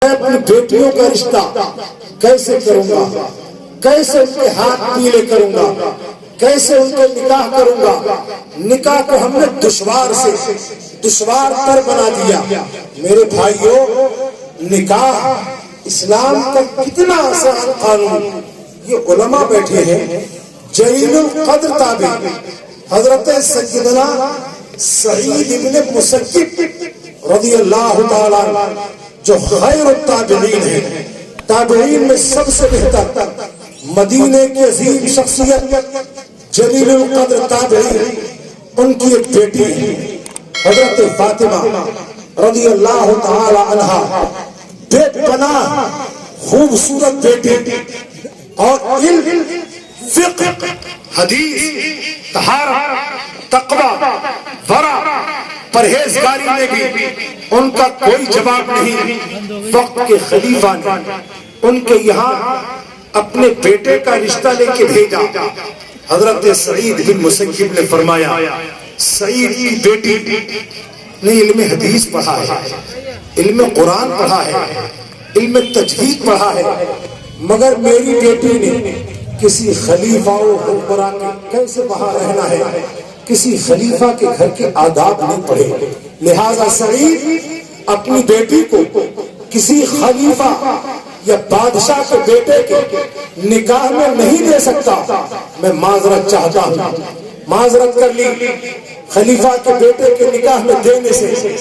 میں اپنی بیٹیوں کا رشتہ کیسے کروں گا، کیسے ان کے ہاتھ پیلے کروں گا، کیسے ان کے نکاح کروں گا۔ نکاح کو ہم نے دشوار سے دشوار تر بنا دیا۔ میرے بھائیوں، نکاح اسلام کا کتنا آسان قانون، یہ علماء بیٹھے ہیں جلیل القدر تابعی حضرت سیدنا سعید ابن مسیب رضی اللہ تعالیٰ عنہ، جو خیر التابعین ہیں، تابعین میں سب سے بہتر، مدینے کی عظیم شخصیت جلیل القدر تابعی، ان کی ایک بیٹی ہے حضرت فاطمہ رضی اللہ تعالی عنہا، بے پناہ خوبصورت بیٹی، اور علم، فقہ، حدیث، طہارت، تقوی، ورع، پرہیزگاری میں بھی ان کا کوئی جواب نہیں۔ وقت کے خلیفہ نے ان کے یہاں اپنے بیٹے کا رشتہ لے کے بھیجا۔ حضرت سعید بن مسیب نے فرمایا، سعید کی بیٹی نے علم حدیث پڑھا ہے، علم قرآن پڑھا ہے، علم تجوید پڑھا ہے، مگر میری بیٹی نے کسی خلیفہ و حکمراں کے کیسے وہاں رہنا ہے، کسی خلیفہ کے گھر کے آداب نہیں پڑھے، لہذا سعید اپنی بیٹی کو کسی خلیفہ یا بادشاہ کے بیٹے کے نکاح میں نہیں دے سکتا، میں معذرت چاہتا ہوں۔ معذرت کر لی خلیفہ کے بیٹے کے نکاح میں دینے سے۔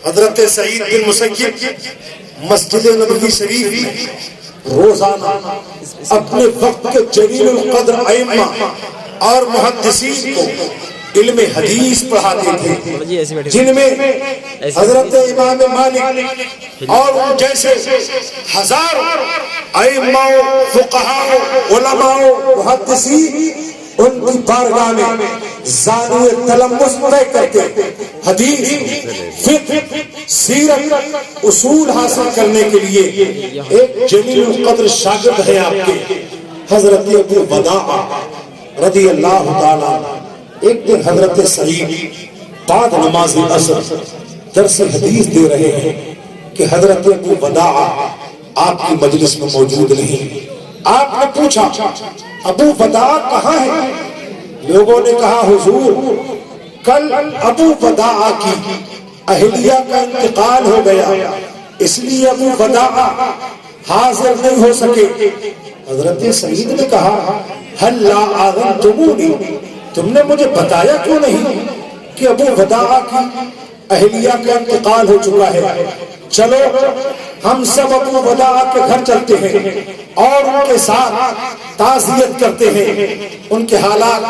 حضرت سعید بن مسیب مسجد نبوی شریف روزانہ اپنے وقت کے جلیل القدر ائمہ اور محدثین کو علم حدیث پڑھاتے تھے، جن میں حضرت امام مالک اور جیسے ہزاروں ائمہ، فقہاء، علماء، محدثین ان کی بارگاہ میں زانو تلمس طے کرتے، حدیث، فقہ، سیرت، اصول حاصل کرنے کے لیے ایک جلیل القدر شاگرد ہے آپ کے حضرت ابو وداع رضی اللہ تعالیٰ۔ ایک دن حضرت سعید بعد نماز عصر درس حدیث دے رہے ہیں کہ حضرت ابو وداع آپ کی مجلس میں موجود نہیں۔ آپ نے پوچھا، ابو وداع کہاں ہے؟ لوگوں نے کہا، حضور کل ابو وداع کی اہلیہ کا انتقال ہو گیا، اس لیے ابو وداع حاضر نہیں ہو سکے۔ حضرت سعید نے کہا، ہل لا آذنتمونی، تم نے مجھے بتایا کیوں نہیں کہ ابو وداع کی اہلیہ کا انتقال ہو چکا ہے؟ چلو ہم سب ابو وداع کے گھر چلتے ہیں اور ان کے ساتھ تعزیت کرتے ہیں، ان کے حالات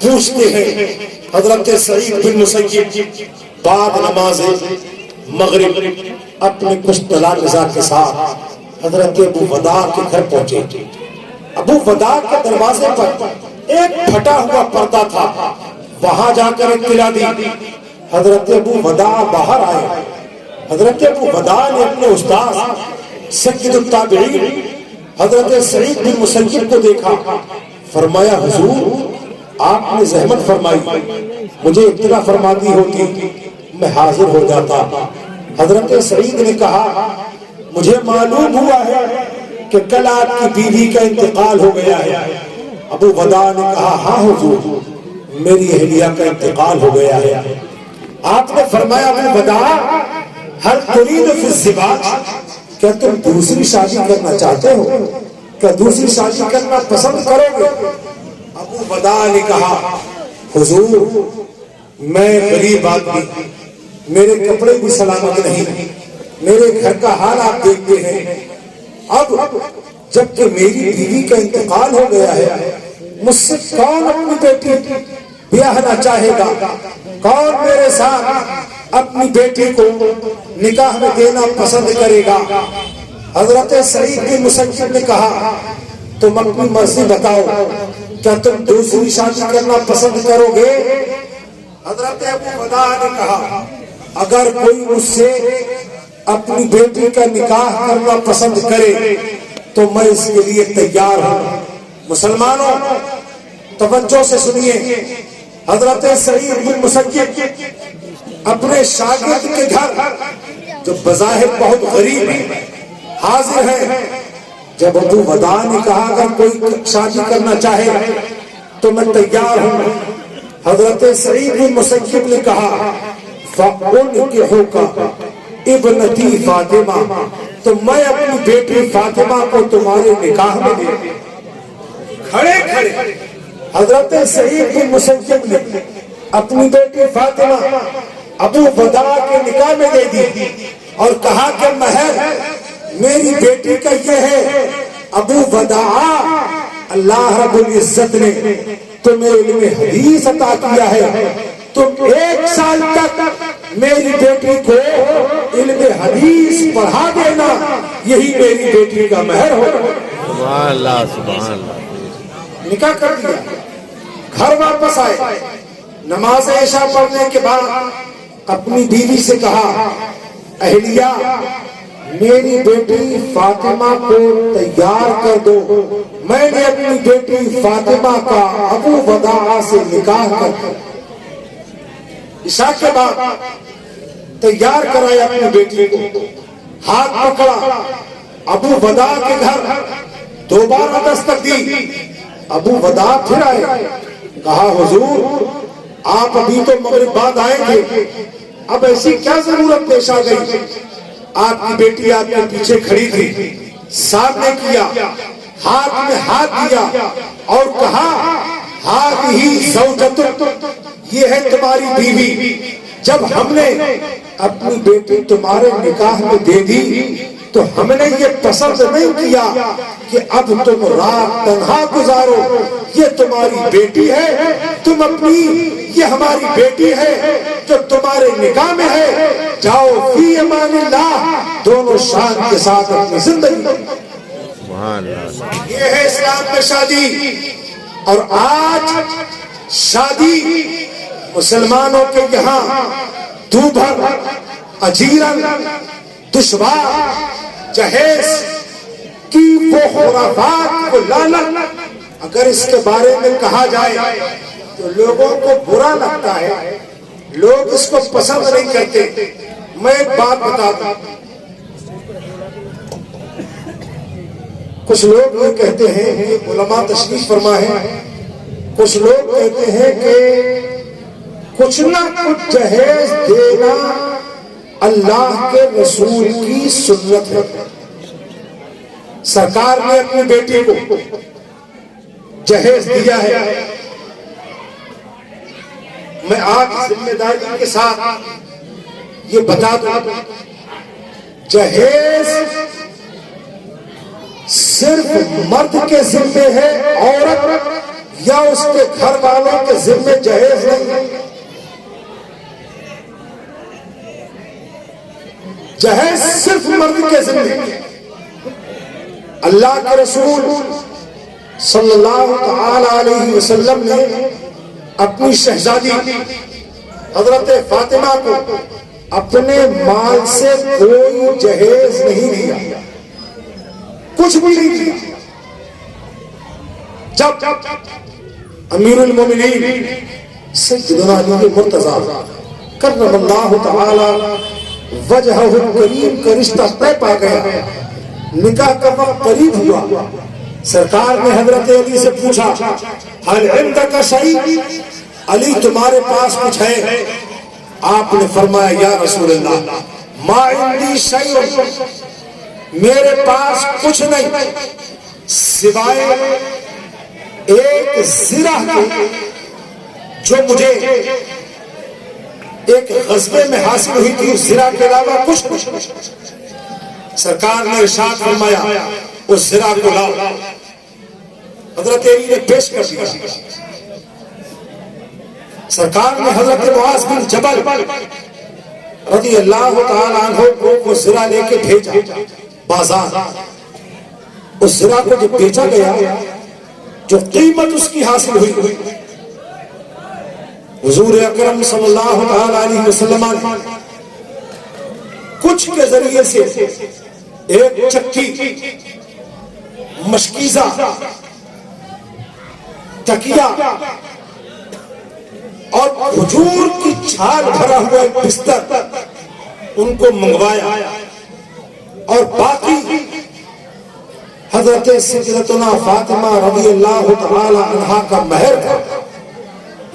پوچھتے ہیں۔ حضرت سعید بن مسیب بعد نماز مغرب اپنے کچھ تلامذہ کے ساتھ حضرت ابو وداع کے گھر پہنچے۔ ابو وداع کے دروازے پر ایک پھٹا ہوا پردہ تھا، وہاں جا کر اطلاع دی۔ حضرت ابو وداع باہر آئے۔ حضرت ابو وداع نے اپنے استاد سید التابعین حضرت سعید بن مسیب کو دیکھا، فرمایا، حضور آپ نے زحمت فرمائی، مجھے اطلاع فرما دی ہوتی میں حاضر ہو جاتا۔ حضرت سعید نے کہا، مجھے معلوم ہوا ہے کہ کل آپ کی بیوی کا انتقال ہو گیا ہے۔ ابو وداع نے کہا، ہاں حضور میری اہلیہ کا انتقال ہو گیا ہے۔ آپ نے فرمایا، ابو وداع ہل ترید فی الزواج، کیا تم دوسری شادی کرنا چاہتے ہو؟ کیا دوسری شادی کرنا پسند کرو گے؟ ابو وداع نے کہا، حضور میں غریب آدمی، میرے کپڑے بھی سلامت نہیں، میرے گھر کا حال آپ دیکھتے ہیں، اب جبکہ میری بیوی کا انتقال ہو گیا ہے، مجھ سے کون اپنی بیٹی بیاہنا چاہے گا؟ کون میرے ساتھ اپنی بیٹی کو نکاح میں دینا پسند کرے گا؟ حضرت سعید بن مسیب نے کہا، تم اپنی مرضی بتاؤ، کیا تم دوسری شادی کرنا پسند کرو گے؟ حضرت ابو وداع نے کہا، اگر کوئی مجھ سے اپنی بیٹی کا نکاح کرنا پسند کرے تو میں اس کے لیے تیار ہوں۔ مسلمانوں توجہ سے سنیے، حضرت سعید بن مسیب اپنے شاگرد کے گھر جو بظاہر بہت غریب حاضر ہے. جب ابو ودا نے کہا اگر کوئی شادی کرنا چاہے تو میں تیار ہوں. حضرت سعید بن مسیب نے کہا فَأُنْكِحُكَ ابنتی فاطمہ، تو میں اپنی بیٹی فاطمہ کو تمہارے نکاح میں دے دوں. کھڑے کھڑے حضرت سعید بن مسیب نے اپنی بیٹی فاطمہ ابو ودا کے نکاح میں دے دی اور کہا کہ مہر میری بیٹی کا یہ ہے. ابو ودا اللہ رب العزت نے تمہیں علم حدیث عطا کیا ہے، تم 1 سال تک میری بیٹی کو علم حدیث پڑھا دینا، یہی میری بیٹی کا مہر ہو. سبحان اللہ سبحان اللہ. نکاح کر دیا. گھر واپس آئے. نماز عشاء پڑھنے کے بعد اپنی بیوی سے کہا اہلیہ میری بیٹی فاطمہ کو تیار کر دو، میں نے اپنی بیٹی فاطمہ کا ابو ودا سے نکاح کر دیا. عشاء کے بعد تیار کرایا اپنی بیٹی کو، ہاتھ پکڑا. ابو ودا کے گھر دوبارہ دستک دی. ابو ودا پھر آئے. کہا حضور آپ ابھی تو مغرب بعد آئیں گے، اب ایسی کیا ضرورت پیش آ گئی؟ آپ کی بیٹی آپ کے پیچھے کھڑی تھی. سامنے کیا، ہاتھ میں ہاتھ دیا اور کہا ہذہ زوجتک، یہ ہے تمہاری بیوی. جب ہم نے اپنی بیٹی تمہارے نکاح میں دے دی تو ہم نے یہ پسند نہیں کیا کہ اب تم رات تنہا گزارو. یہ تمہاری بیٹی ہے، تم اپنی، یہ ہماری بیٹی ہے جو تمہارے نکاح میں ہے. جاؤ فی امان اللہ، دونوں شان کے ساتھ اپنی زندگی. سبحان اللہ. یہ ہے اسلام میں شادی. اور آج شادی مسلمانوں کے یہاں دوبھر، اجیرن، دشوار، جہیز کی وہ خرافات، وہ لعنت اگر اس کے بارے میں کہا جائے تو لوگوں کو برا لگتا ہے، لوگ اس کو پسند نہیں کرتے. میں ایک بات بتا دوں، کچھ لوگ یہ کہتے ہیں کہ علماء تشریف فرما ہے، کچھ لوگ کہتے ہیں کہ کچھ نہ کچھ جہیز دینا اللہ کے رسول کی سنت ہے. سرکار نے اپنی بیٹی کو جہیز دیا ہے. میں آج ذمہ داری کے ساتھ یہ بتا دوں، جہیز صرف مرد کے ذمے ہے، عورت یا اس کے گھر والوں کے ذمے جہیز نہیں. جہیز صرف مرد کے ذمے. اللہ کے رسول صلی اللہ تعالی علیہ وسلم نے اپنی شہزادی حضرت فاطمہ کو اپنے مال سے کوئی جہیز نہیں دیا، کچھ بھی نہیں دیا. جب امیر المومنین سیدنا علی مرتضی کرم اللہ تعالی وجہہ الکریم کا رشتہ طے پا گیا، نکاح کا وقت قریب ہوا. سرکار نے حضرت علی سے پوچھا حل عندک شیء، علی تمہارے پاس کچھ ہے؟ آپ نے فرمایا یا رسول اللہ ما عندی شیء، میرے پاس کچھ نہیں سوائے ایک زرہ کے جو مجھے ایک غزوے میں حاصل ہوئی تھی، اس زرہ کے علاوہ کچھ. سرکار نے ارشاد فرمایا اس زرہ کو لاؤ. حضرت علی نے پیش کر دیا. سرکار نے حضرت معاذ بن جبل رضی اللہ تعالی عنہ کو وہ زرہ لے کے بھیجا بازار. اس زرہ کو جب بیچا گیا جو قیمت اس کی حاصل ہوئی، حضور اکرم صلی اللہ تعالی علیہ وسلم نے کچھ کے ذریعے سے ایک چکی، مشکیزہ، تکیہ اور کھجور کی چھال بھرا ہوا ایک بستر ان کو منگوایا، اور باقی حضرت سیدتنا فاطمہ رضی اللہ تعالی عنہا کا مہر تھا،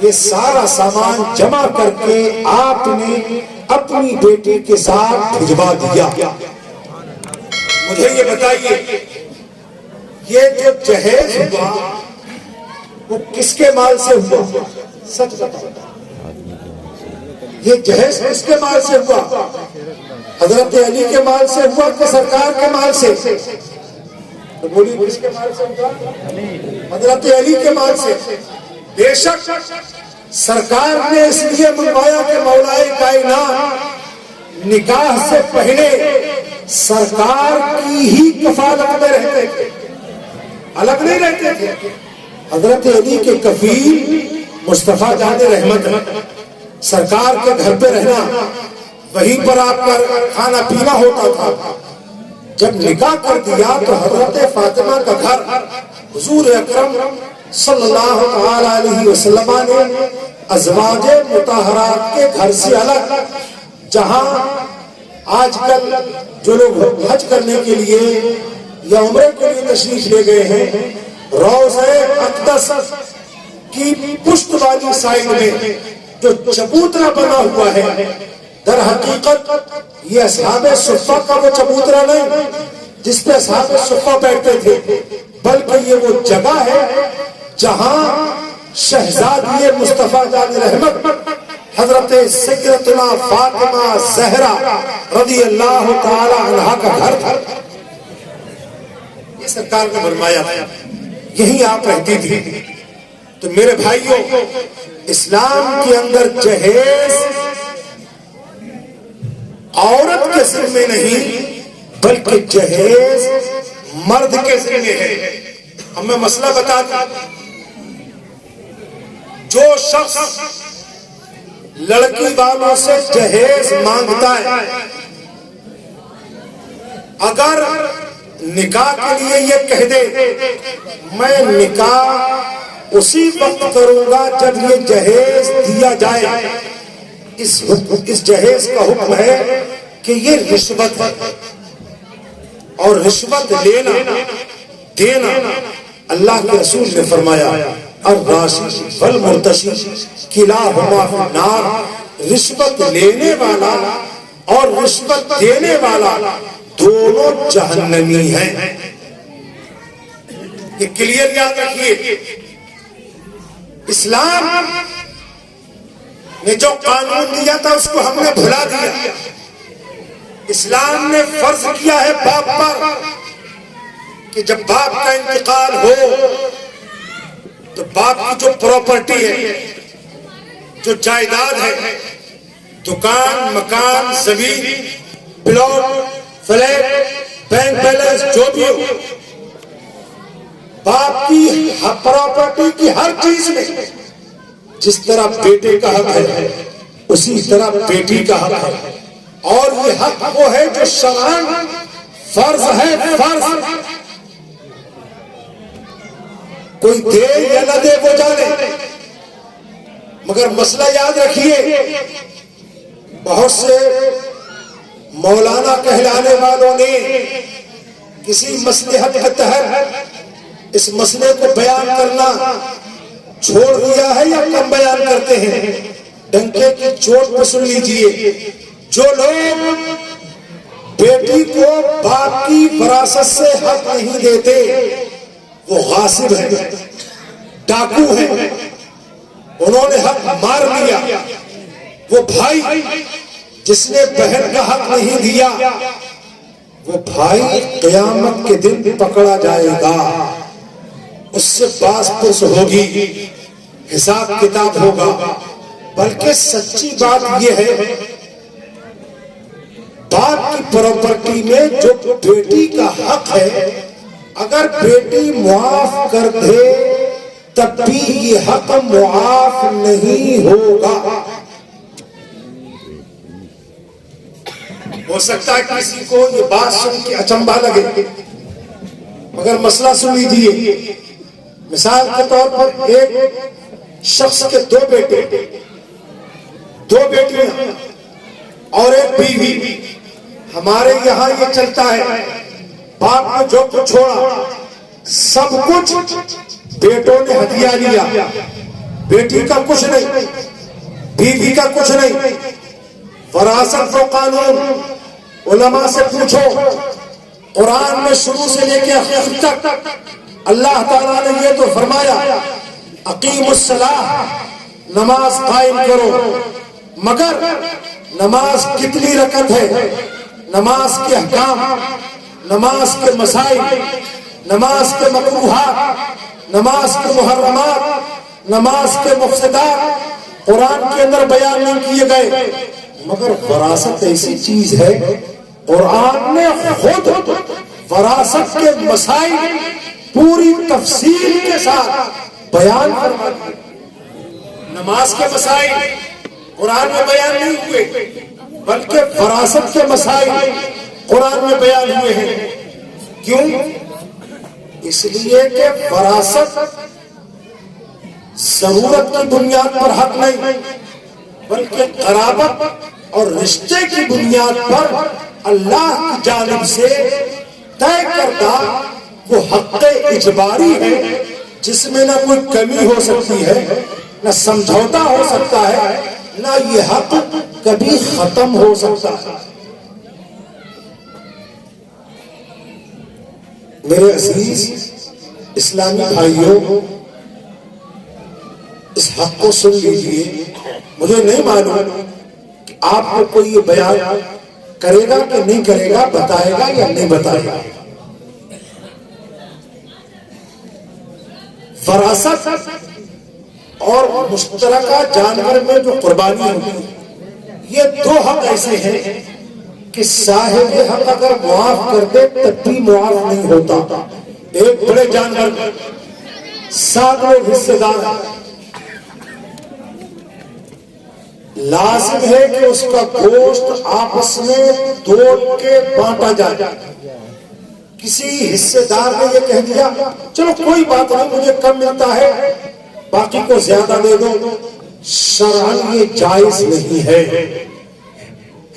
یہ سارا سامان جمع کر کے آپ نے اپنی بیٹی کے ساتھ بھجوا دیا۔ مجھے یہ بتائیے، یہ جو جہیز ہوا وہ کس کے مال سے ہوا؟ سچ بتاؤ، یہ جہیز کس کے مال سے ہوا؟ حضرت علی کے مال سے ہوا کہ سرکار کے مال سے؟ تو بولیے کس کے مال سے ہوا؟ حضرت علی کے مال سے۔ بے شک سرکار نے اس لیے منگوایا کہ مولا کائنات نکاح سے پہلے سرکار کی ہی کفالت میں رہتے تھے، الگ نہیں رہتے تھے۔ حضرت علی کے کفیل مصطفیٰ جان رحمت ہے، سرکار کے گھر پہ رہنا، وہیں پر آپ کا کھانا پینا ہوتا تھا۔ جب نکاح کر دیا تو حضرت فاطمہ کا گھر حضور اکرم صلی اللہ تعالی علیہ وسلم نے ازواج مطہرات کے گھر سے الگ، جہاں آج کل جو لوگ حج کرنے کے لیے یا عمرے کے لیے تشریف لے گئے ہیں، روضہ اقدس کی پشت والی سائڈ میں جو چبوترا بنا ہوا ہے، در حقیقت یہ اصحاب صفہ کا وہ چبوترا نہیں جس پہ اصحاب صفہ بیٹھتے تھے، بلکہ یہ وہ جگہ ہے جہاں شہزادی مصطفیٰ جان رحمت حضرت سیدتنا فاطمہ زہرا رضی اللہ تعالی عنہا کا گھر تھا۔ یہ سرکار نے فرمایا یہیں آپ رہتی تھی۔ تو میرے بھائیوں، اسلام کے اندر جہیز عورت کے ذمے نہیں بلکہ جہیز مرد کے ذمے ہے۔ اب میں مسئلہ بتا دوں، جو شخص لڑکی والوں سے جہیز مانگتا ہے، اگر نکاح کے لیے یہ کہہ دے میں نکاح اسی وقت کروں گا جب یہ جہیز دیا جائے، اس جہیز کا حکم ہے کہ یہ رشوت ہے، اور رشوت لینا دینا اللہ کے رسول نے فرمایا الراشی والمرتشی کلاہما فی النار، رشوت لینے والا اور رشوت دینے والا دونوں جہنمی ہیں۔ یہ کلیئر یاد رکھیے، اسلام نے جو قانون دیا تھا اس کو ہم نے بھلا دیا۔ اسلام نے فرض کیا ہے باپ پر کہ جب باپ کا انتقال ہو تو باپ کی جو پراپرٹی ہے، جو جائیداد ہے، دکان، مکان، زمین، پلاٹ، فلیٹ، بینک بیلنس، جو بھی ہو، باپ کی پراپرٹی کی ہر چیز میں جس طرح بیٹے کا حق ہے اسی طرح بیٹی کا حق ہے، اور یہ حق وہ ہے جو شرعاً فرض ہے۔ فرض کوئی دے یا نہ دے وہ جانے، مگر مسئلہ یاد رکھیے، بہت سے مولانا کہلانے والوں نے کسی مصلحت کے تحت اس مسئلے کو بیان کرنا چھوڑ دیا ہے یا کم بیان کرتے ہیں۔ ڈنکے کی چوٹ پر سن لیجئے، جو لوگ بیٹی کو باپ کی وراثت سے حق نہیں دیتے وہ غاصب ہیں، ڈاکو ہیں، انہوں نے حق مار لیا۔ وہ بھائی جس نے بہن کا حق نہیں دیا وہ بھائی قیامت کے دن پکڑا جائے گا، اس سے باس پرس ہوگی، حساب کتاب ہوگا۔ بلکہ سچی بات یہ ہے، باپ کی پراپرٹی میں جو بیٹی کا حق ہے اگر بیٹی معاف کر دے تب بھی یہ حق معاف نہیں ہوگا۔ ہو سکتا ہے کسی کو یہ بات سن کے اچنبھا لگے، مگر مسئلہ سن لیجیے۔ مثال کے طور پر ایک شخص کے دو بیٹے، دو بیٹیاں، اور ایک بیوی. ہمارے یہاں یہ چلتا ہے باپ نے جو کچھ چھوڑا سب کچھ بیٹوں نے ہدیہ لیا, بیٹی کا کچھ نہیں, بیوی کا کچھ نہیں. وراثت و قانون علماء سے پوچھو, قرآن میں شروع سے لے کے آخر تک اللہ تعالیٰ نے یہ تو فرمایا اقیم الصلاۃ, نماز قائم کرو. مگر نماز کتنی رکعت ہے, نماز کے احکام, نماز کے مسائل, نماز کے مکروہات, نماز کے محرمات, نماز کے مفسدات قرآن کے اندر بیان نہیں کیے گئے. مگر وراثت ایسی چیز ہے قرآن نے خود وراثت کے مسائل پوری تفصیل کے ساتھ بیان فرما دیے. نماز کے مسائل قرآن میں بیان نہیں ہوئے بلکہ وراثت کے مسائل قرآن میں بیان ہوئے ہیں. کیوں؟ اس لیے کہ وراثت ضرورت کی بنیاد پر حق نہیں بلکہ قرابت اور رشتے کی بنیاد پر اللہ کی جانب سے طے کردہ وہ حق اجباری ہے جس میں نہ کوئی کمی ہو سکتی ہے, نہ سمجھوتا ہو سکتا ہے, نہ یہ حق کبھی ختم ہو سکتا ہے. میرے عزیز اسلامی بھائیوں, اس حق کو سن لیجئے. مجھے نہیں معلوم کہ آپ کو کوئی یہ بیان کرے گا کہ نہیں کرے گا, بتائے گا یا نہیں بتائے گا. وراثت اور مشترکہ جانور میں جو قربانی ہوتی ہے, یہ دو حق ایسے ہیں کہ صاحب حق اگر معاف کر دے تب بھی معاف نہیں ہوتا. ایک بڑے جانور 7 لوگ حصے دار ہیں, لازم ہے کہ اس کا گوشت آپس میں توڑ کے بانٹا جائے. کسی حصے دار نے یہ کہہ دیا چلو کوئی بات نہیں, مجھے کم ملتا ہے باقی کو زیادہ دے دو, شرعاً یہ جائز نہیں ہے.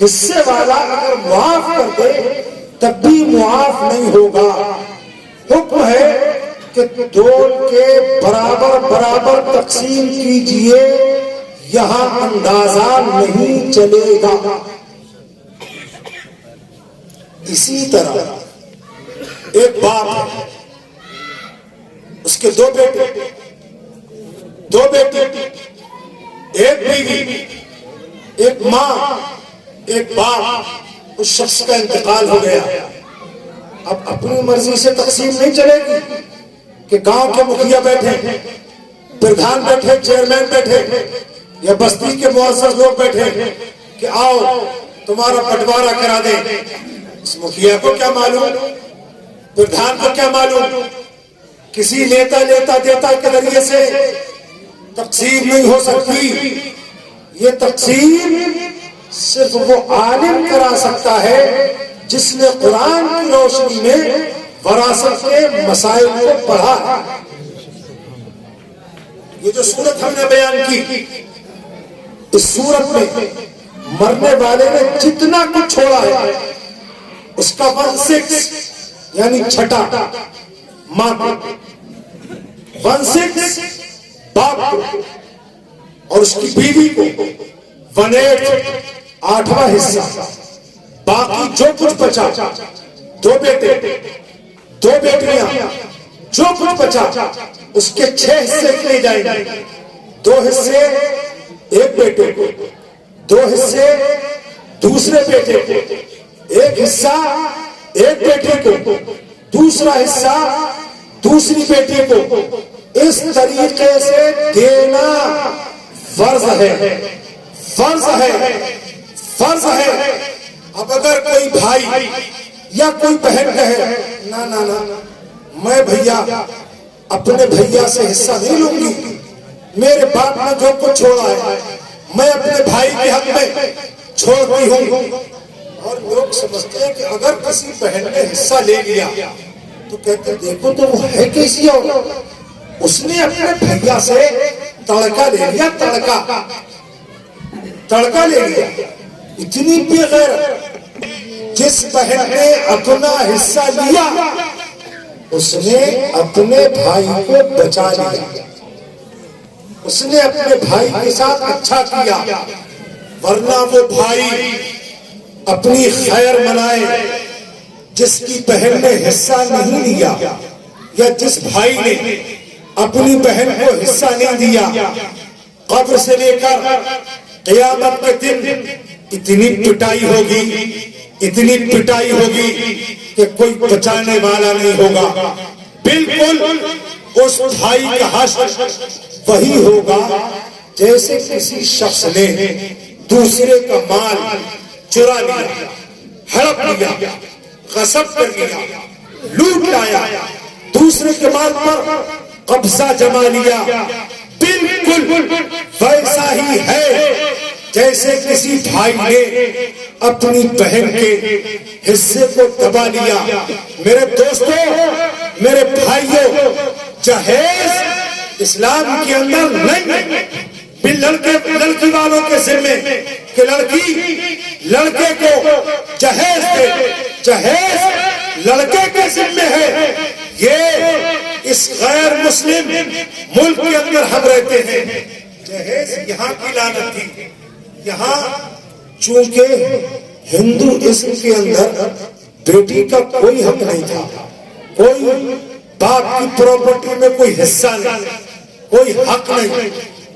حصے والا اگر معاف کر دے تب بھی معاف نہیں ہوگا. حکم ہے کہ توڑ کے برابر برابر تقسیم کیجئے, یہاں اندازہ نہیں چلے گا. اسی طرح ایک باپ ہے, اس کے 2 بیٹے, 2 بیٹے, ایک بیوی, ایک ماں, ایک باپ. اس شخص کا انتقال ہو گیا. اب اپنی مرضی سے تقسیم نہیں چلے گی کہ گاؤں کے مکھیا بیٹھے, پردھان بیٹھے, چیئرمین بیٹھے, یا بستی کے معزز لوگ بیٹھے کہ آؤ تمہارا بٹوارا کرا دیں. اس مکھیا کو کیا معلوم, پردھان کو کیا معلوم, کسی لیتا دیتا کے ذریعے سے تقسیم نہیں ہو سکتی. یہ تقسیم صرف وہ عالم کرا سکتا ہے جس نے قرآن کی روشنی میں وراثت کے مسائل کو پڑھا. یہ جو سورت ہم نے بیان کی, اس سورت میں مرنے والے نے جتنا کچھ چھوڑا ہے اس کا 1/6 یعنی چھٹا ماں کو, 1/6 باپ کو, اور اس کی بیوی کو 1/8 8واں حصہ. باقی جو کچھ بچا, 2 بیٹے 2 بیٹیاں, جو کچھ بچا اس کے 6 حصے کیے جائیں گے. 2 حصے ایک بیٹے کو, 2 حصے دوسرے بیٹے کو, 1 حصہ ایک بیٹے کو, دوسرا حصہ دوسری بیٹی کو. اس طریقے سے دینا فرض ہے, فرض ہے, فرض ہے. اب اگر کوئی بھائی یا کوئی بہن کہے نا نا نا میں بھیا اپنے بھیا سے حصہ نہیں لوں گی, میرے باپ نے جو کچھ چھوڑا ہے میں اپنے بھائی کے حق میں چھوڑتی ہوں. اور لوگ سمجھتے ہیں کہ اگر کسی بہن نے حصہ لے لیا تو کہتے دیکھو تو وہ ہے کیسی ہو, اس نے اپنے بھیا سے تڑکا لے لیا, تڑکا لے لیا. اتنی بے غیرت، جس بہن نے اپنا حصہ لیا اس نے اپنے بھائی کو بچا لیا، اس نے اپنے بھائی کے ساتھ اچھا کیا، ورنہ وہ بھائی اپنی خیر منائے جس کی بہن نے حصہ نہیں لیا، یا جس بھائی نے اپنی بہن کو حصہ نہیں دیا، قبر سے لے کر قیامت کے دن اتنی پٹائی ہوگی، اتنی پٹائی ہوگی کہ کوئی بچانے والا نہیں ہوگا۔ بالکل اس بھائی کا حشر وہی ہوگا جیسے کسی شخص نے دوسرے کا مال چرا لیا، ہڑپ لیا، غصب کر لیا، لوٹ لایا، دوسرے کے مال پر قبضہ جما لیا۔ بالکل ویسا ہی ہے جیسے کسی بھائی نے اپنی بہن کے حصے کو دبا لیا۔ میرے دوستوں، میرے بھائیوں، جہیز اسلام کے اندر نہیں، لڑکی والوں کے ذمے کہ لڑکی لڑکے کو جہیز دے، جہیز لڑکے کے ذمے ہے۔ یہ اس غیر مسلم ملک کے اندر ہم رہتے ہیں، جہیز یہاں کی لعنت تھی۔ یہاں چونکہ ہندوازم کے اندر بیٹی کا کوئی حق نہیں تھا، کوئی باپ کی پراپرٹی میں کوئی حصہ نہیں، کوئی حق نہیں۔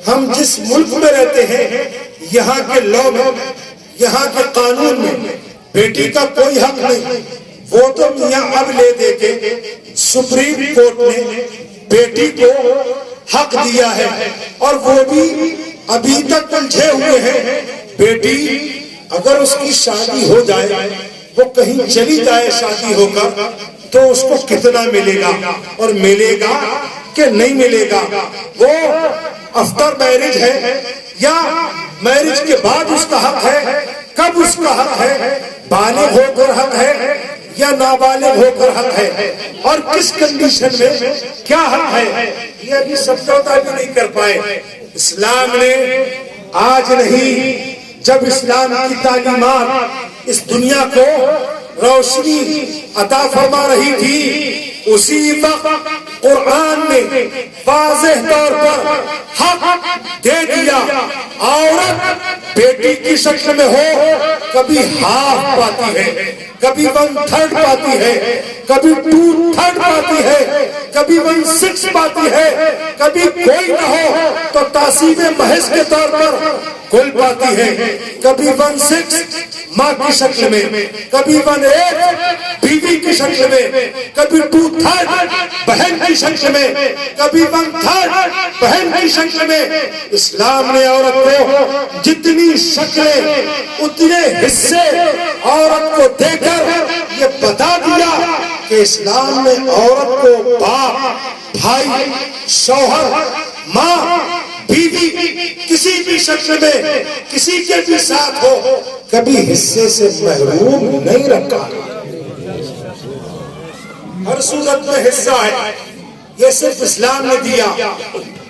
ہم جس ملک میں رہتے ہیں یہاں کے لاء میں، یہاں کے قانون میں بیٹی کا کوئی حق نہیں۔ وہ تو میاں اب لے دے کے سپریم کورٹ نے بیٹی کو حق دیا ہے، اور وہ بھی ابھی تک الجھے ہوئے ہیں۔ بیٹی اگر اس کی شادی ہو جائے، وہ کہیں چلی جائے شادی ہو کر، تو اس کو کتنا ملے گا اور ملے گا کہ نہیں ملے گا؟ وہ آفٹر میرج ہے یا میرج کے بعد اس کا حق ہے؟ کب اس کا حق ہے؟ بالغ ہو کر حق ہے یا نابالغ ہو کر حق ہے؟ اور کس کنڈیشن میں کیا حق ہے؟ یہ ابھی سمجھوتا بھی نہیں کر پائے۔ اسلام نے آج نہیں، جب اسلام کی تعلیمات اس دنیا کو روشنی عطا فرما رہی تھی، اسی وقت قرآن نے واضح طور پر حق دے دیا۔ عورت بیٹی کی شکل میں ہو، کبھی ہاف پاتی ہے، کبھی 1/3 پاتی ہے، کبھی 2/3 پاتی ہے، کبھی 1/6 پاتی ہے، کبھی کوئی نہ ہو تو تعصیب محض کے طور پر کل پاتی ہے، کبھی 1/6 ماں کی شکل میں، کبھی 1/8 بیوی کی شکل میں، کبھی 2/3 بہن کی شکل میں، کبھی 1/3 بہن کی شکل میں۔ اسلام نے عورت کو جتنی شکلیں اتنے حصے عورت کو دے کر یہ بتا دیا کہ اسلام نے عورت کو باپ، بھائی، شوہر، ماں، بیوی کسی بھی شکل میں کسی کے بھی ساتھ ہو، کبھی حصے سے محروم نہیں رکھا۔ ہر صورت میں حصہ ہے، یہ صرف اسلام نے دیا۔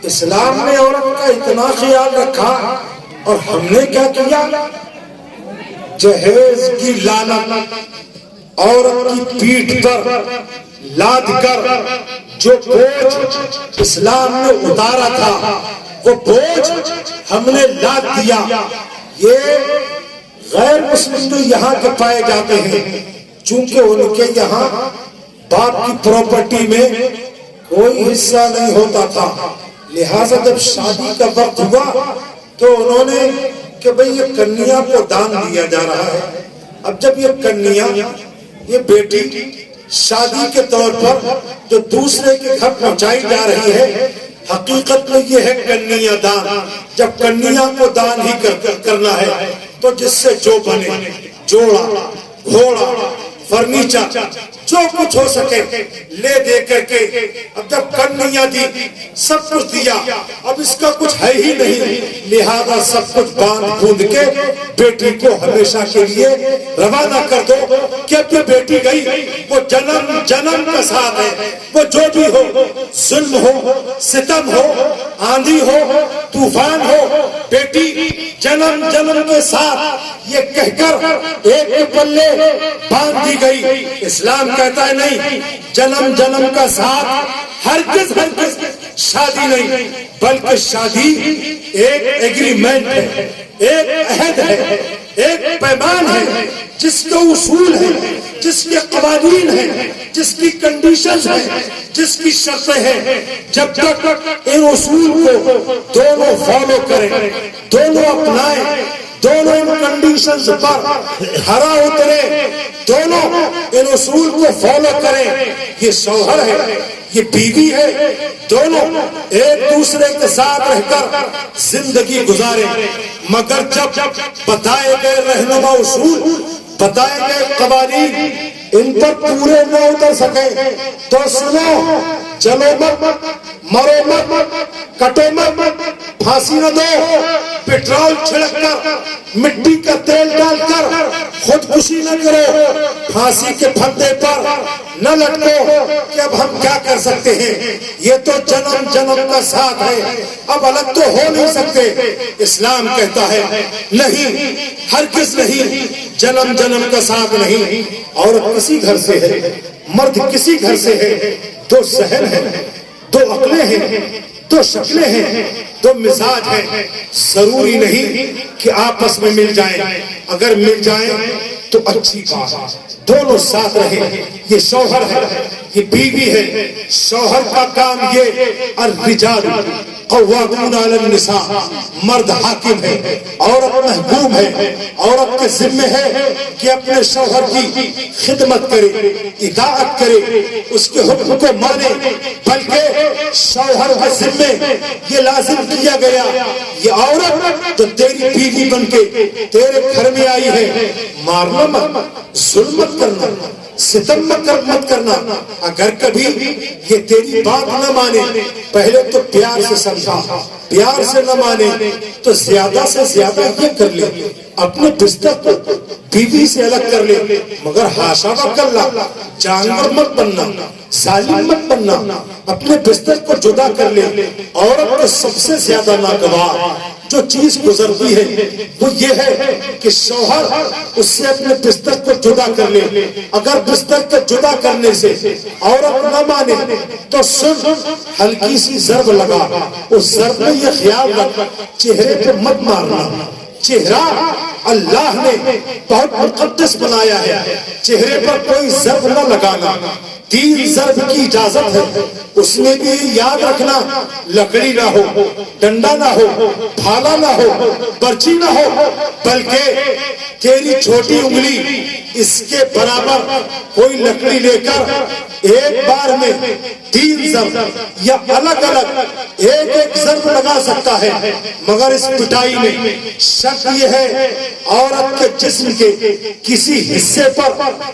اسلام نے عورت کا اتنا خیال رکھا، اور ہم نے کیا کیا؟ جہیز کی لعنت عورت کی پیٹھ پر لاد کر جو بوجھ اسلام نے اتارا تھا، وہ بوجھ ہم نے لاد دیا۔ یہ غیر مسلم جو یہاں کے پائے جاتے ہیں، چونکہ ان کے یہاں باپ کی پراپرٹی میں کوئی حصہ نہیں ہوتا تھا، لہٰذا جب شادی کا وقت ہوا تو انہوں نے کہ بھئی یہ کنیا کو دان دیا جا رہا ہے۔ اب جب یہ کنیا، یہ بیٹی شادی کے طور پر جو دوسرے کے گھر پہنچائی جا رہی ہے، حقیقت میں یہ ہے کنیا دان۔ جب کنیا کو دان ہی کرنا ہے تو جس سے جو بنے، جوڑا، گھوڑا، فرنیچر، جو کچھ ہو سکے لے دے کر کے، اب جب کنیا دی، سب کچھ دیا، اب اس کا کچھ ہے ہی نہیں، لہذا سب کچھ باندھ بوندھ کے بیٹی کو ہمیشہ کے لیے روانہ کر دو کہ اب یہ بیٹی گئی، وہ جنم کا ساتھ ہے، وہ جو بھی ہو، ظلم ہو، ستم ہو، آندھی ہو، طوفان ہو، بیٹی جنم جنم کے ساتھ یہ کہہ کر ایک کے پلے باندھ دی گئی۔ اسلام کہتا ہے نہیں، جنم جنم کا ساتھ ہرگز شادی نہیں، بلکہ شادی ایک ایگریمنٹ ہے، ایک عہد ہے، ایک پیمان ہے، جس کے اصول ہیں، جس کے قوانین ہیں، جس کی کنڈیشنز ہیں، جس کی شرطیں ہیں۔ جب تک ان اصول کو دونوں فالو کریں، دونوں اپنائیں، دونوں ان کنڈیشنز پر کھرا اترے، دونوں ان اصول کو فالو کریں، یہ شوہر ہے، یہ بیوی ہے، دونوں ایک دوسرے کے ساتھ رہ کر زندگی گزاریں۔ مگر جب بتائے گئے رہنما اصول، بتائے گئے قوانین ان پر پورے نہ اتر سکے تو سنو، چلو مت، مرو مت، کٹو مت، پھانسی نہ دو، پیٹرول چھڑک کر، مٹی کا تیل ڈال کر خودکشی نہ کرو، پھانسی کے پھندے پر نہ لٹکو کہ اب ہم کیا کر سکتے ہیں، یہ تو جنم جنم کا ساتھ ہے، اب الگ تو ہو نہیں سکتے۔ اسلام کہتا ہے نہیں، ہرگز نہیں، جنم جنم کا ساتھ نہیں۔ عورت کسی گھر سے ہے، مرد کسی گھر سے ہے، دو ذہن ہیں، دو عقلیں ہیں، دو شکلیں ہیں، دو مزاج ہیں، ضروری نہیں کہ آپس میں مل جائیں، اگر مل جائیں تو اچھی بات، دونوں ساتھ رہیں۔ یہ شوہر ہے، یہ بیوی ہے، شوہر کا کام یہ الرجال قوامون علی النساء، مرد حاکم ہے، عورت محکوم ہے، عورت کے ذمہ ہے کہ اپنے شوہر کی خدمت کرے، اطاعت کرے، اس کے حکم کو مانے، بلکہ شوہر کے ذمہ یہ لازم کیا گیا، یہ عورت جو تیری بیوی بن کے تیرے گھر میں آئی ہے، مارنا مت، ظلم مت کرنا، ستم مت کرنا، اگر کبھی یہ تیری بات نہ مانے، پہلے تو پیار سے سمجھا، پیار سے نہ مانے تو زیادہ سے زیادہ یہ کر لے، اپنے بستر کو بیوی سے الگ کر لے، مگر حاشا وکلا، جانور مت بننا، ظالم مت بننا، اپنے بستر کو جدا کر لے۔ عورت کے سب سے زیادہ ناگوار جو چیز گزرتی ہے وہ یہ ہے کہ شوہر اس سے اپنے بستر کو جدا کر لے، اگر بستر کو جدا کرنے سے عورت نہ مانے تو صرف ہلکی سی ضرب لگا، اس ضرب میں یہ خیال رکھ چہرے پہ مت مارنا، چہرہ اللہ نے بہت مقدس بنایا ہے، چہرے پر کوئی ضرب نہ لگانا، 3 ضرب کی اجازت ہے، اس میں بھی یاد رکھنا لکڑی نہ ہو، ڈنڈا نہ ہو، پھالا نہ ہو، برچی نہ ہو، بلکہ تیری چھوٹی انگلی اس کے برابر کوئی لکڑی لے کر ایک بار میں 3 ضرب یا الگ الگ ایک ضرب لگا سکتا ہے، مگر اس پٹائی میں شرط یہ ہے عورت کے جسم کے کسی حصے پر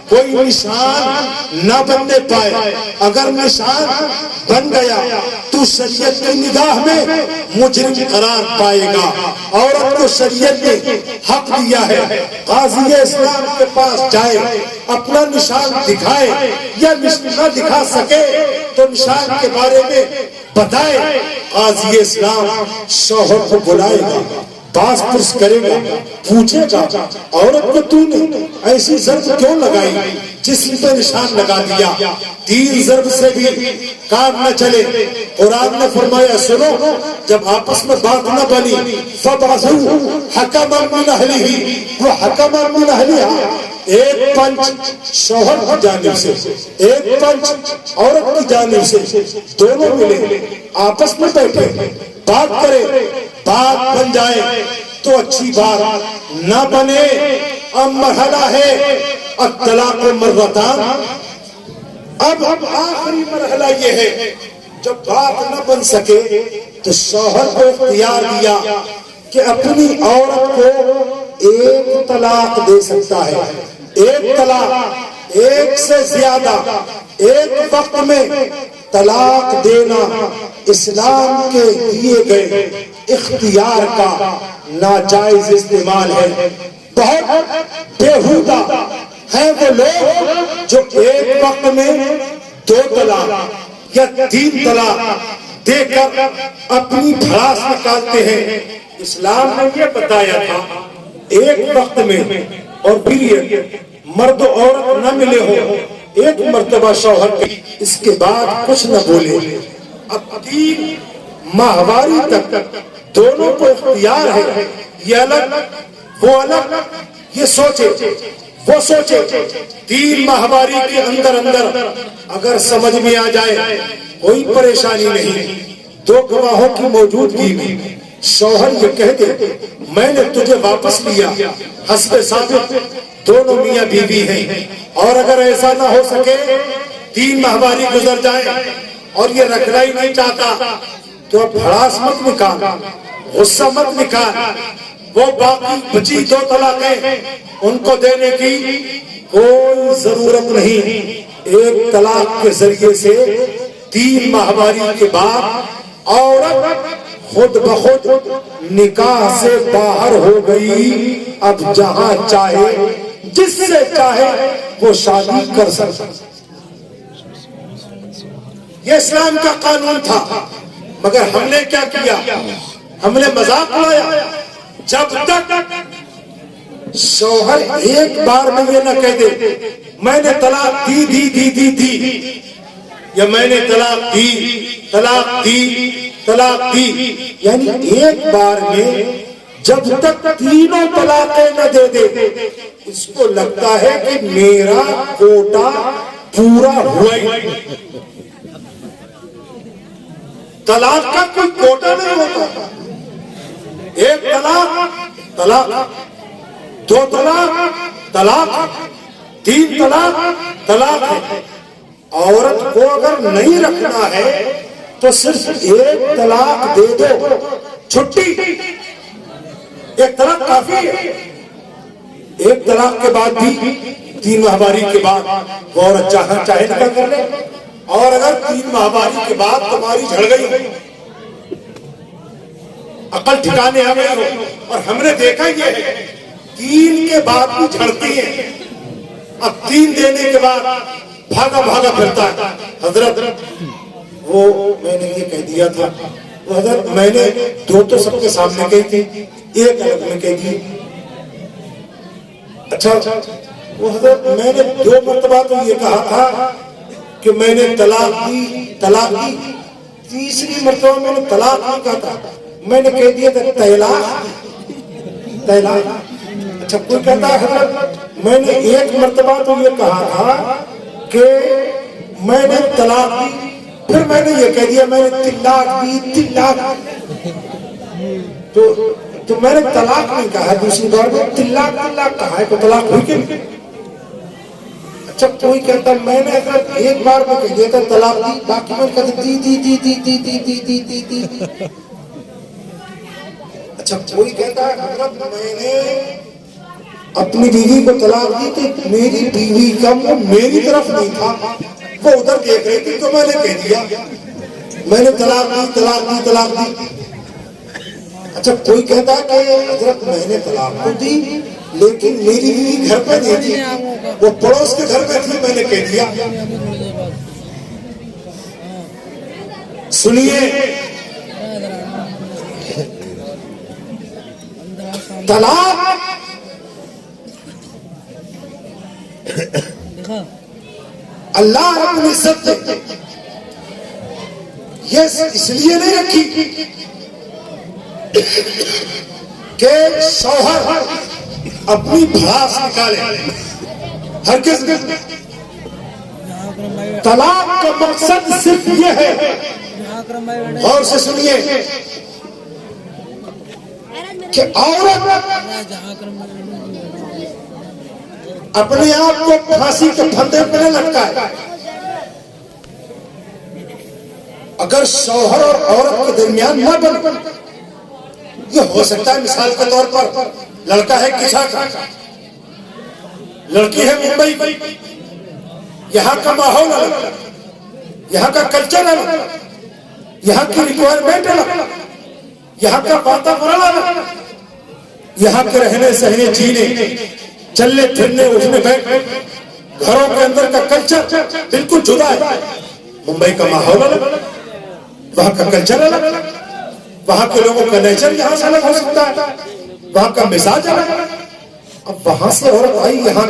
کوئی نشان نہ بننے پائے، اگر نشان بن گیا تو شریعت کی نگاہ میں مجرم قرار پائے گا۔ عورت کو شریعت نے حق دیا ہے قاضی اسلام کے پاس جائے، اپنا نشان دکھائے یا نہ دکھا سکے تو نشان کے بارے میں بتائے، قاضی اسلام شوہر کو بلائے گا، باز پرس کرے گا، پوچھے گا عورت کو تو نے ایسی ضرب کیوں لگائی، جسم پہ نشان لگا دیا۔ 3 ضرب سے بھی کام نہ چلے، قرآن نے فرمایا سنو، جب آپس میں بات نہ بنی فَبْعَثُوا حَكَمًا مِنْ أَهْلِهِ وَحَكَمًا مِنْ أَهْلِهَا، ایک پنچ شوہر کی جانب سے، ایک پنچ عورت کی جانب سے، دونوں ملے آپس میں بیٹھے بات کرے، بات بن جائے تو اچھی بات، نہ بنے اب مرحلہ ہے الطلاق مرتان، اب آخری مرحلہ یہ ہے جب بات نہ بن سکے تو شوہر کو اختیار دیا کہ اپنی عورت کو ایک طلاق دے سکتا ہے، ایک طلاق، ایک سے زیادہ ایک وقت میں طلاق دینا اسلام کے دیے گئے اختیار کا ناجائز استعمال ہے۔ بہت بےہودہ ہیں وہ لوگ جو ایک وقت میں 2 طلاق یا 3 طلاق دے کر اپنی بھڑاس نکالتے ہیں. اسلام نے یہ بتایا تھا ایک وقت میں اور پھر یہ مرد و عورت نہ ملے ہو ایک مرتبہ شوہر کے اس کے بعد کچھ نہ بولے. اب 3 ماہواری تک دونوں کو اختیار ہے. یہ الگ وہ الگ، یہ سوچے وہ سوچے. 3 ماہواری کے اندر اگر سمجھ میں آ جائے کوئی پریشانی نہیں. 2 گواہوں کی موجودگی میں شوہر یہ کہہ دے میں نے تجھے واپس لیا، حسب ثابت دونوں میاں بیوی ہیں. اور اگر ایسا نہ ہو سکے 3 ماہواری گزر جائے اور یہ رکھنا ہی نہیں چاہتا تو اب بھڑاس مت نکال، غصہ مت نکال. وہ باقی بچی 2 طلاقیں ان کو دینے کی کوئی ضرورت نہیں. ایک طلاق کے ذریعے سے 3 ماہواری کے بعد عورت خود بخود نکاح سے باہر ہو گئی. اب جہاں چاہے جس سے چاہے وہ شادی کر سکتا. یہ اسلام کا قانون تھا. مگر ہم نے کیا کیا؟ ہم نے مذاق اڑایا. جب تک شوہر ایک بار میں یہ نہ کہہ دے میں نے طلاق دی یا میں نے طلاق دی یعنی ایک بار میں جب تک 3 طلاقیں نہ دے دے اس کو لگتا ہے کہ میرا کوٹا پورا ہوا ہی. طلاق کا کوئی کوٹا نہیں ہوتا. 1 طلاق 2 طلاق 3 طلاق ہے. عورت کو اگر نہیں رکھنا ہے تو صرف 1 طلاق دے دو، چھٹی. 1 طلاق کافی ہے. 1 طلاق کے بعد بھی 3 ماہواری کے بعد وہ عورت چاہے نکاح کر لے. اور اگر 3 ماہواری کے بعد تمہاری جھڑ گئی، عقل ٹھکانے آ گئی ہو، اور ہم نے دیکھا یہ ہے 3 کے بعد بھی جھڑتی ہیں. اب 3 دینے کے بعد بھاگا پھرتا ہے. حضرت وہ میں نے یہ کہہ دیا تھا، وہ حضرت میں نے 2 تو سب کے سامنے کہی تھی، 1 الگ میں کہہ دی. اچھا وہ حضرت میں نے 2 مرتبہ تو یہ کہا تھا کہ میں نے طلاق دی. 3ری مرتبہ میں نے طلاق نہیں کہا تھا، میں نے کہہ دیا تھا طلاق. اچھا کوئی کہتا ہے حضرت میں نے 1 مرتبہ تو یہ کہا تھا کہ میں نے طلاق دی، پھر میں نے یہ کہہ دیا میں نے طلاق دی. تو میں نے طلاق نہیں کہا، دوسری بار میں طلاق کہا ہے تو طلاق ہوئی کہ نہیں. اچھا کوئی کہتا میں نے اگر 1 بار میں کہہ دیا تھا طلاق دی، باقی میں کہتا دی. اچھا کوئی کہتا ہے حضرت میں نے اپنی بیوی کو طلاق دی تو میری بیوی کا وہ میری طرف نہیں تھا، وہ ادھر دیکھ رہی تھی تو میں نے کہہ دیا میں نے طلاق دی. اچھا کوئی کہتا ہے کہ حضرت میں نے طلاق تو دی لیکن میری بیوی گھر پہ نہیں تھی، وہ پڑوس کے گھر میں تھی، میں نے کہہ دیا. سنیے طلاق اللہ رب العزت نے یہ اس لیے نہیں رکھی کہ شوہر اپنی بھڑاس نکالے. ہرگز طلاق کا مقصد صرف یہ ہے، غور سے سنیے، کہ عورت اپنے آپ کو پھانسی کے پھندے پہ نہ لٹکائے. اگر شوہر اور عورت کے درمیان نہ بن، یہ ہو سکتا ہے مثال کے طور پر لڑکا ہے کسا کا، لڑکی ہے ممبئی، یہاں کا ماحول الگ، یہاں کا کلچر الگ، یہاں کی ریکوائرمنٹ الگ، یہاں کا واتاورن الگ، یہاں کے رہنے سہنے جینے چلنے پھرنے اٹھنے بیٹھنے گھروں کے اندر کا کلچر بالکل جدا ہے. ممبئی کا ماحول الگ، وہاں کا کلچر الگ، وہاں کے لوگوں کا نیچر یہاں سے الگ ہو سکتا ہے، وہاں کا مزاج الگ ہے۔ اب وہاں سے عورت آئی یہاں